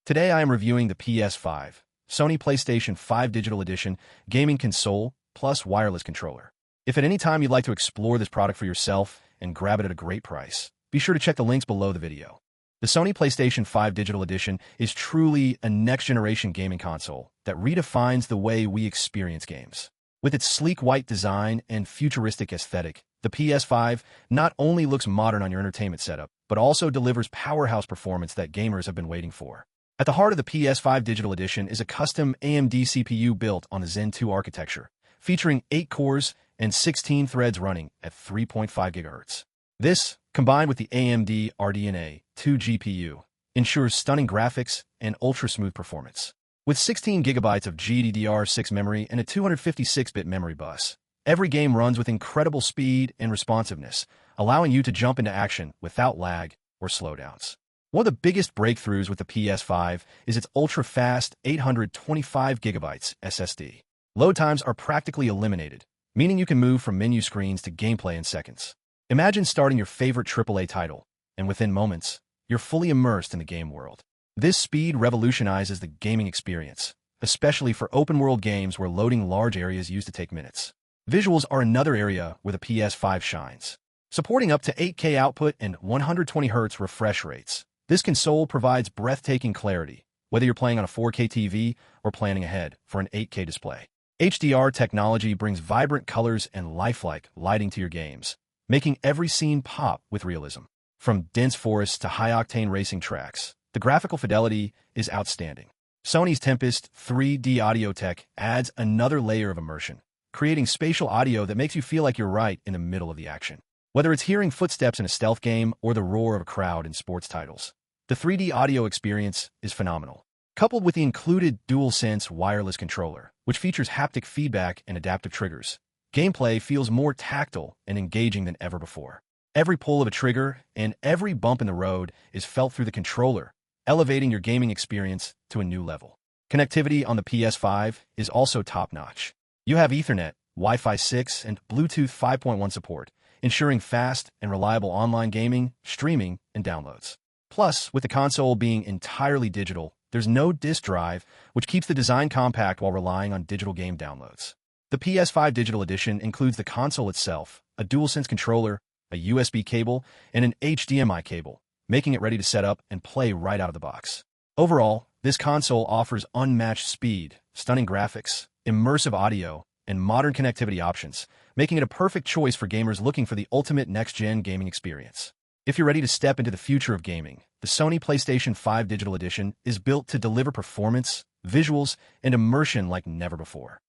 Today I am reviewing the PS5, Sony PlayStation 5 Digital Edition gaming console plus wireless controller. If at any time you'd like to explore this product for yourself and grab it at a great price, be sure to check the links below the video. The Sony PlayStation 5 Digital Edition is truly a next-generation gaming console that redefines the way we experience games. With its sleek white design and futuristic aesthetic, the PS5 not only looks modern on your entertainment setup, but also delivers powerhouse performance that gamers have been waiting for. At the heart of the PS5 Digital Edition is a custom AMD CPU built on the Zen 2 architecture, featuring 8 cores and 16 threads running at 3.5 GHz. This, combined with the AMD RDNA 2 GPU, ensures stunning graphics and ultra-smooth performance. With 16 GB of GDDR6 memory and a 256-bit memory bus, every game runs with incredible speed and responsiveness, allowing you to jump into action without lag or slowdowns. One of the biggest breakthroughs with the PS5 is its ultra-fast 825 GB SSD. Load times are practically eliminated, meaning you can move from menu screens to gameplay in seconds. Imagine starting your favorite AAA title, and within moments, you're fully immersed in the game world. This speed revolutionizes the gaming experience, especially for open-world games where loading large areas used to take minutes. Visuals are another area where the PS5 shines. Supporting up to 8K output and 120Hz refresh rates, this console provides breathtaking clarity, whether you're playing on a 4K TV or planning ahead for an 8K display. HDR technology brings vibrant colors and lifelike lighting to your games, making every scene pop with realism. From dense forests to high-octane racing tracks, the graphical fidelity is outstanding. Sony's Tempest 3D AudioTech adds another layer of immersion, creating spatial audio that makes you feel like you're right in the middle of the action. Whether it's hearing footsteps in a stealth game or the roar of a crowd in sports titles, the 3D audio experience is phenomenal. Coupled with the included DualSense Wireless Controller, which features haptic feedback and adaptive triggers, gameplay feels more tactile and engaging than ever before. Every pull of a trigger and every bump in the road is felt through the controller, elevating your gaming experience to a new level. Connectivity on the PS5 is also top-notch. You have Ethernet, Wi-Fi 6, and Bluetooth 5.1 support, ensuring fast and reliable online gaming, streaming, and downloads. Plus, with the console being entirely digital, there's no disk drive, which keeps the design compact while relying on digital game downloads. The PS5 Digital Edition includes the console itself, a DualSense controller, a USB cable, and an HDMI cable, making it ready to set up and play right out of the box. Overall, this console offers unmatched speed, stunning graphics, immersive audio, and modern connectivity options, making it a perfect choice for gamers looking for the ultimate next-gen gaming experience. If you're ready to step into the future of gaming, the Sony PlayStation 5 Digital Edition is built to deliver performance, visuals, and immersion like never before.